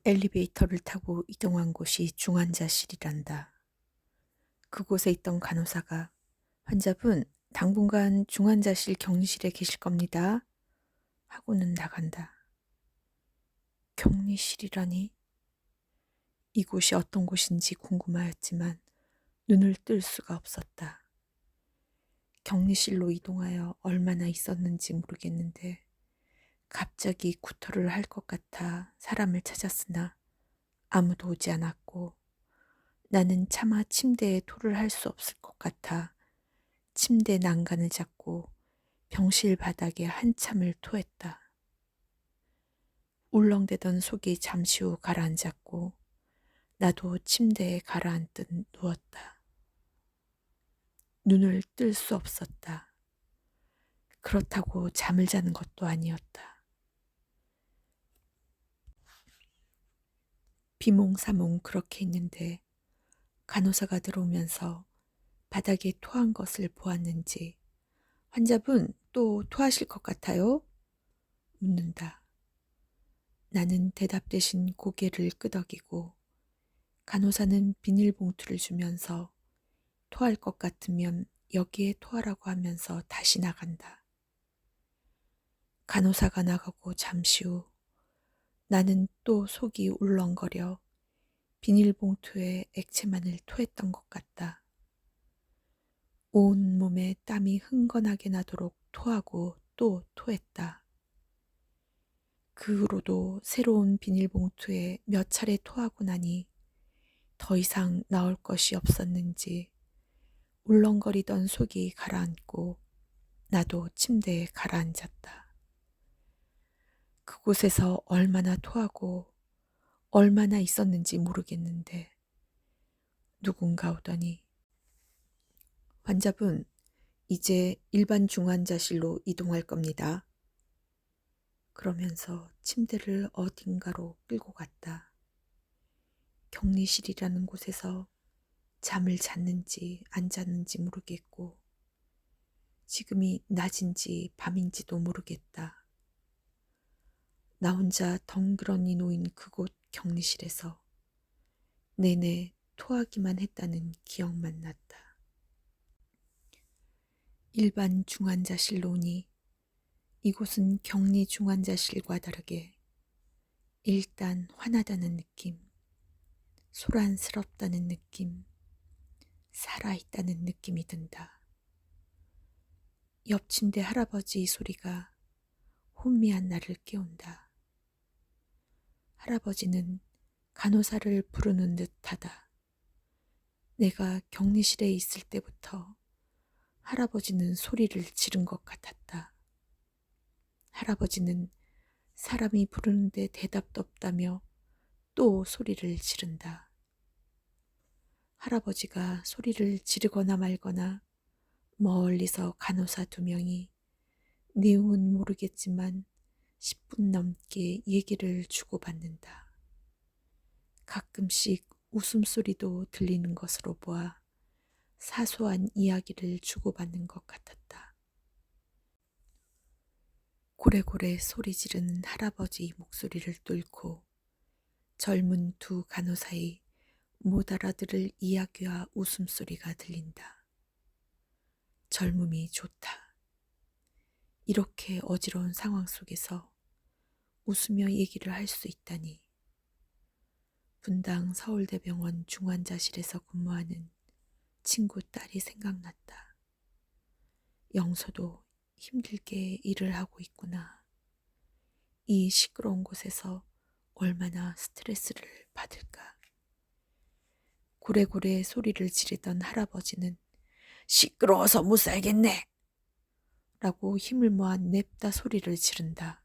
엘리베이터를 타고 이동한 곳이 중환자실이란다. 그곳에 있던 간호사가 환자분, 당분간 중환자실 격리실에 계실 겁니다. 하고는 나간다. 격리실이라니? 이곳이 어떤 곳인지 궁금하였지만 눈을 뜰 수가 없었다. 격리실로 이동하여 얼마나 있었는지 모르겠는데 갑자기 구토를 할 것 같아 사람을 찾았으나 아무도 오지 않았고 나는 차마 침대에 토를 할 수 없을 것 같아 침대 난간을 잡고 병실 바닥에 한참을 토했다. 울렁대던 속이 잠시 후 가라앉았고 나도 침대에 가라앉듯 누웠다. 눈을 뜰 수 없었다. 그렇다고 잠을 자는 것도 아니었다. 비몽사몽 그렇게 있는데 간호사가 들어오면서 바닥에 토한 것을 보았는지 환자분 또 토하실 것 같아요? 묻는다. 나는 대답 대신 고개를 끄덕이고 간호사는 비닐봉투를 주면서 토할 것 같으면 여기에 토하라고 하면서 다시 나간다. 간호사가 나가고 잠시 후 나는 또 속이 울렁거려 비닐봉투에 액체만을 토했던 것 같다. 온 몸에 땀이 흥건하게 나도록 토하고 또 토했다. 그 후로도 새로운 비닐봉투에 몇 차례 토하고 나니 더 이상 나올 것이 없었는지 울렁거리던 속이 가라앉고 나도 침대에 가라앉았다. 그곳에서 얼마나 토하고 얼마나 있었는지 모르겠는데 누군가 오더니 환자분, 이제 일반 중환자실로 이동할 겁니다. 그러면서 침대를 어딘가로 끌고 갔다. 격리실이라는 곳에서 잠을 잤는지 안 잤는지 모르겠고 지금이 낮인지 밤인지도 모르겠다. 나 혼자 덩그러니 놓인 그곳 격리실에서 내내 토하기만 했다는 기억만 났다. 일반 중환자실로 오니 이곳은 격리 중환자실과 다르게 일단 환하다는 느낌, 소란스럽다는 느낌, 살아있다는 느낌이 든다. 옆 침대 할아버지 소리가 혼미한 나를 깨운다. 할아버지는 간호사를 부르는 듯하다. 내가 격리실에 있을 때부터 할아버지는 소리를 지른 것 같았다. 할아버지는 사람이 부르는데 대답도 없다며 또 소리를 지른다. 할아버지가 소리를 지르거나 말거나 멀리서 간호사 2명이 내용은 모르겠지만 10분 넘게 얘기를 주고받는다. 가끔씩 웃음소리도 들리는 것으로 보아 사소한 이야기를 주고받는 것 같았다. 고래고래 소리 지르는 할아버지 목소리를 뚫고 젊은 2 간호사의 못 알아들을 이야기와 웃음소리가 들린다. 젊음이 좋다. 이렇게 어지러운 상황 속에서 웃으며 얘기를 할 수 있다니. 분당 서울대병원 중환자실에서 근무하는 친구 딸이 생각났다. 영서도 힘들게 일을 하고 있구나. 이 시끄러운 곳에서 얼마나 스트레스를 받을까. 고래고래 소리를 지르던 할아버지는 시끄러워서 못 살겠네! 라고 힘을 모아 냅다 소리를 지른다.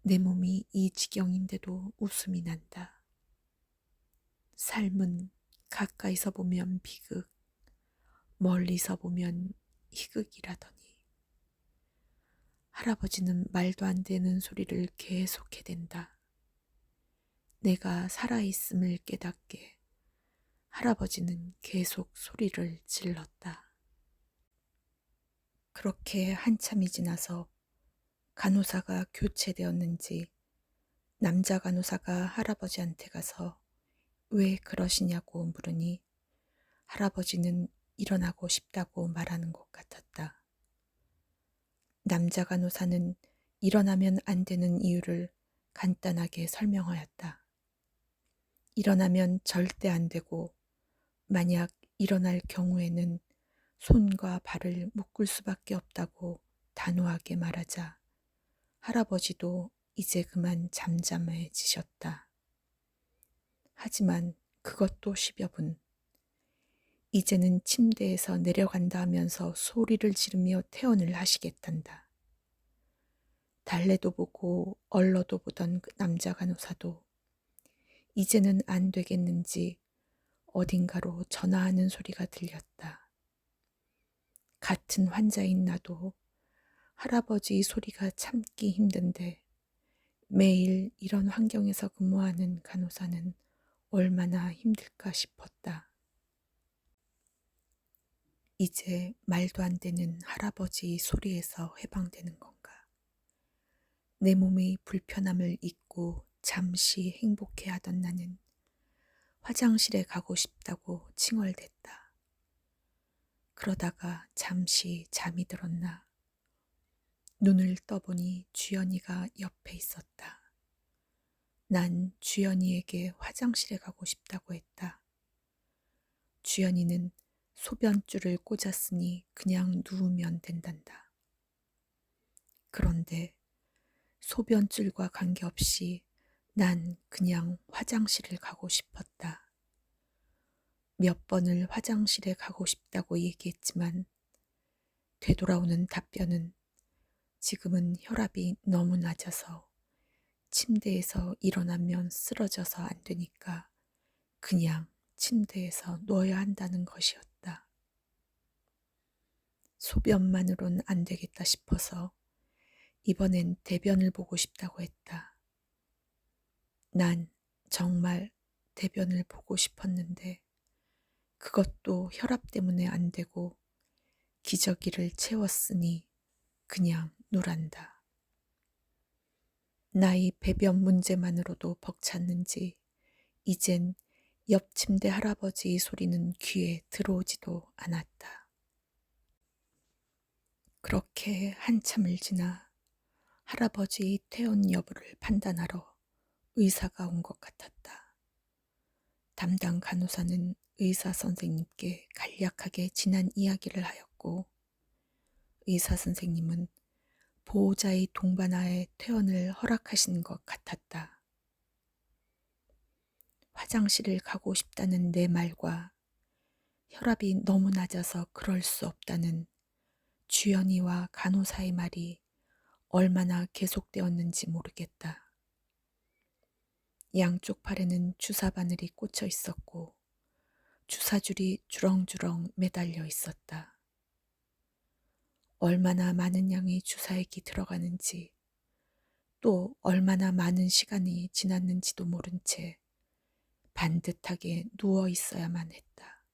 내 몸이 이 지경인데도 웃음이 난다. 삶은 가까이서 보면 비극, 멀리서 보면 희극이라더니 할아버지는 말도 안 되는 소리를 계속 해댄다. 내가 살아있음을 깨닫게 할아버지는 계속 소리를 질렀다. 그렇게 한참이 지나서 간호사가 교체되었는지 남자 간호사가 할아버지한테 가서 왜 그러시냐고 물으니 할아버지는 일어나고 싶다고 말하는 것 같았다. 남자 간호사는 일어나면 안 되는 이유를 간단하게 설명하였다. 일어나면 절대 안 되고 만약 일어날 경우에는 손과 발을 묶을 수밖에 없다고 단호하게 말하자 할아버지도 이제 그만 잠잠해지셨다. 하지만 그것도 10여 분. 이제는 침대에서 내려간다 하면서 소리를 지르며 퇴원을 하시겠단다. 달래도 보고 얼러도 보던 그 남자 간호사도 이제는 안 되겠는지 어딘가로 전화하는 소리가 들렸다. 같은 환자인 나도 할아버지 소리가 참기 힘든데 매일 이런 환경에서 근무하는 간호사는 얼마나 힘들까 싶었다. 이제 말도 안 되는 할아버지 소리에서 해방되는 건가? 내 몸의 불편함을 잊고 잠시 행복해하던 나는 화장실에 가고 싶다고 칭얼댔다. 그러다가 잠시 잠이 들었나? 눈을 떠보니 주연이가 옆에 있었다. 난 주연이에게 화장실에 가고 싶다고 했다. 주연이는 소변줄을 꽂았으니 그냥 누우면 된단다. 그런데 소변줄과 관계없이 난 그냥 화장실을 가고 싶었다. 몇 번을 화장실에 가고 싶다고 얘기했지만 되돌아오는 답변은 지금은 혈압이 너무 낮아서 침대에서 일어나면 쓰러져서 안 되니까 그냥 침대에서 누워야 한다는 것이었다. 소변만으론 안 되겠다 싶어서 이번엔 대변을 보고 싶다고 했다. 난 정말 대변을 보고 싶었는데 그것도 혈압 때문에 안 되고 기저귀를 채웠으니 그냥 누란다. 나의 배변 문제만으로도 벅찼는지 이젠 옆 침대 할아버지의 소리는 귀에 들어오지도 않았다. 그렇게 한참을 지나 할아버지의 퇴원 여부를 판단하러 의사가 온 것 같았다. 담당 간호사는 의사 선생님께 간략하게 지난 이야기를 하였고 의사 선생님은 보호자의 동반하에 퇴원을 허락하신 것 같았다. 화장실을 가고 싶다는 내 말과 혈압이 너무 낮아서 그럴 수 없다는 주연이와 간호사의 말이 얼마나 계속되었는지 모르겠다. 양쪽 팔에는 주사 바늘이 꽂혀 있었고 주사줄이 주렁주렁 매달려 있었다. 얼마나 많은 양의 주사액이 들어가는지 또 얼마나 많은 시간이 지났는지도 모른 채 반듯하게 누워 있어야만 했다.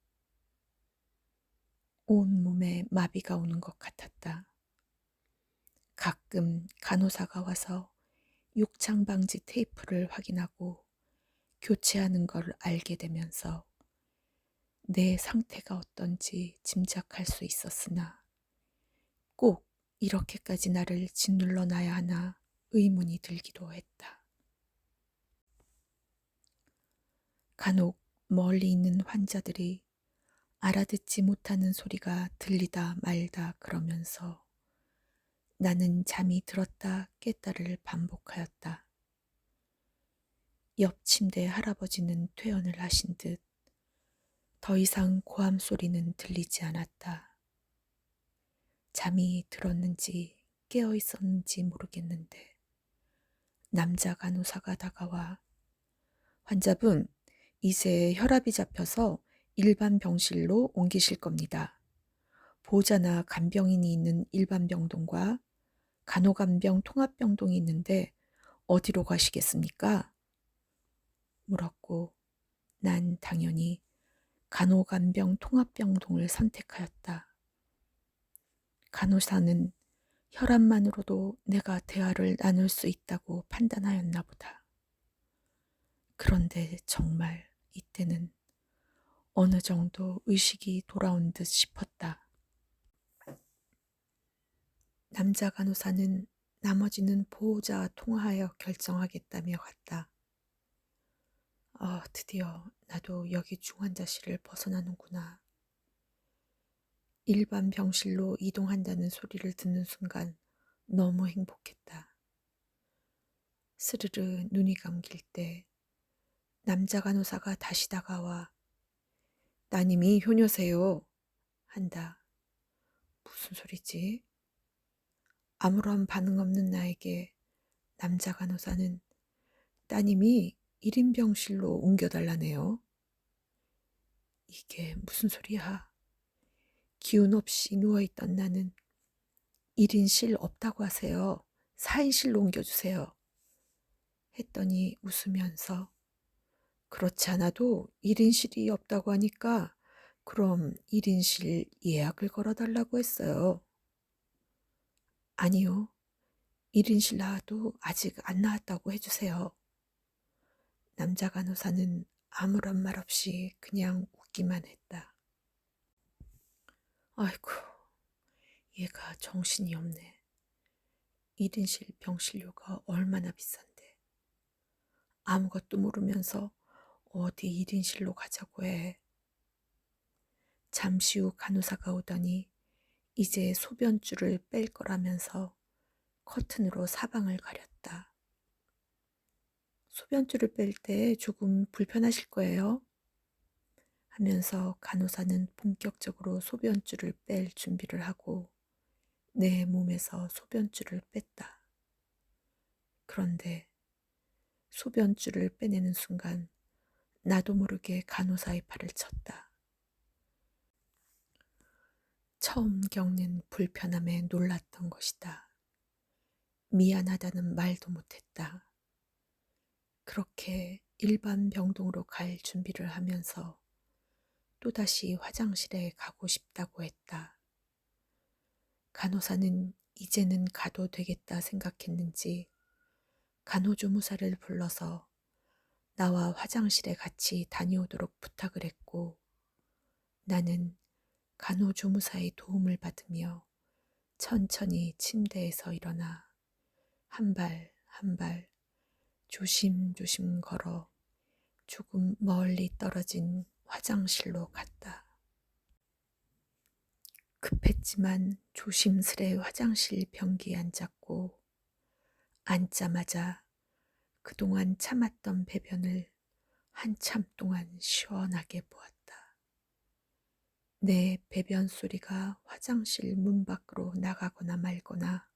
온 몸에 마비가 오는 것 같았다. 가끔 간호사가 와서 욕창 방지 테이프를 확인하고 교체하는 걸 알게 되면서 내 상태가 어떤지 짐작할 수 있었으나 꼭 이렇게까지 나를 짓눌러 놔야 하나 의문이 들기도 했다. 간혹 멀리 있는 환자들이 알아듣지 못하는 소리가 들리다 말다 그러면서 나는 잠이 들었다 깼다를 반복하였다. 옆 침대 할아버지는 퇴원을 하신 듯 더 이상 고함 소리는 들리지 않았다. 잠이 들었는지 깨어 있었는지 모르겠는데 남자 간호사가 다가와 환자분, 이제 혈압이 잡혀서 일반 병실로 옮기실 겁니다. 보호자나 간병인이 있는 일반 병동과 간호간병 통합병동이 있는데 어디로 가시겠습니까? 물었고 난 당연히 간호간병 통합병동을 선택하였다. 간호사는 혈압만으로도 내가 대화를 나눌 수 있다고 판단하였나 보다. 그런데 정말 이때는 어느 정도 의식이 돌아온 듯 싶었다. 남자 간호사는 나머지는 보호자와 통화하여 결정하겠다며 갔다. 드디어 나도 여기 중환자실을 벗어나는구나. 일반 병실로 이동한다는 소리를 듣는 순간 너무 행복했다. 스르르 눈이 감길 때 남자 간호사가 다시 다가와 따님이 효녀세요 한다. 무슨 소리지? 아무런 반응 없는 나에게 남자 간호사는 따님이 1인 병실로 옮겨달라네요. 이게 무슨 소리야? 기운 없이 누워있던 나는 1인실 없다고 하세요. 4인실로 옮겨주세요. 했더니 웃으면서 그렇지 않아도 1인실이 없다고 하니까 그럼 1인실 예약을 걸어달라고 했어요. 아니요. 1인실 나와도 아직 안 나왔다고 해주세요. 남자 간호사는 아무런 말 없이 그냥 웃기만 했다. 아이고, 얘가 정신이 없네. 1인실 병실료가 얼마나 비싼데. 아무것도 모르면서 어디 1인실로 가자고 해. 잠시 후 간호사가 오더니 이제 소변줄을 뺄 거라면서 커튼으로 사방을 가렸다. 소변줄을 뺄 때 조금 불편하실 거예요. 하면서 간호사는 본격적으로 소변줄을 뺄 준비를 하고 내 몸에서 소변줄을 뺐다. 그런데 소변줄을 빼내는 순간 나도 모르게 간호사의 팔을 쳤다. 처음 겪는 불편함에 놀랐던 것이다. 미안하다는 말도 못했다. 그렇게 일반 병동으로 갈 준비를 하면서 또다시 화장실에 가고 싶다고 했다. 간호사는 이제는 가도 되겠다 생각했는지 간호조무사를 불러서 나와 화장실에 같이 다녀오도록 부탁을 했고 나는 간호조무사의 도움을 받으며 천천히 침대에서 일어나 한 발 한 발 조심조심 걸어 조금 멀리 떨어진 화장실로 갔다. 급했지만 조심스레 화장실 변기에 앉았고 앉자마자 그동안 참았던 배변을 한참 동안 시원하게 보았다. 내 배변 소리가 화장실 문 밖으로 나가거나 말거나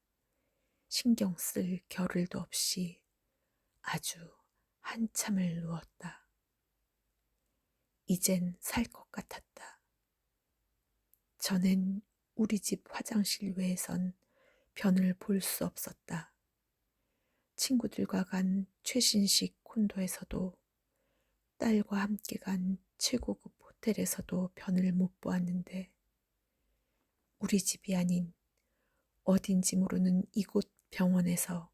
신경 쓸 겨를도 없이 아주 한참을 누웠다. 이젠 살 것 같았다. 전엔 우리 집 화장실 외에선 변을 볼 수 없었다. 친구들과 간 최신식 콘도에서도 딸과 함께 간 최고급 호텔에서도 변을 못 보았는데 우리 집이 아닌 어딘지 모르는 이곳 병원에서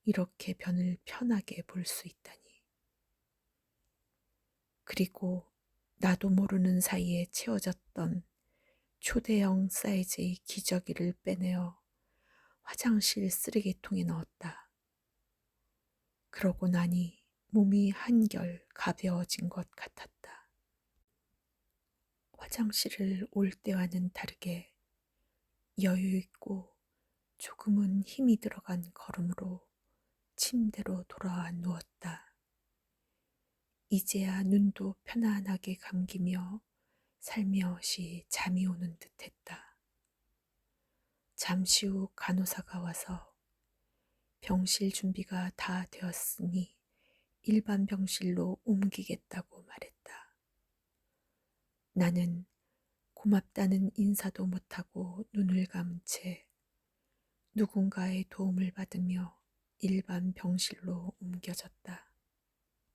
이렇게 변을 편하게 볼 수 있다니. 그리고 나도 모르는 사이에 채워졌던 초대형 사이즈의 기저귀를 빼내어 화장실 쓰레기통에 넣었다. 그러고 나니 몸이 한결 가벼워진 것 같았다. 화장실을 올 때와는 다르게 여유 있고 조금은 힘이 들어간 걸음으로 침대로 돌아와 누웠다. 이제야 눈도 편안하게 감기며 살며시 잠이 오는 듯했다. 잠시 후 간호사가 와서 병실 준비가 다 되었으니 일반 병실로 옮기겠다고 말했다. 나는 고맙다는 인사도 못하고 눈을 감은 채 누군가의 도움을 받으며 일반 병실로 옮겨졌다.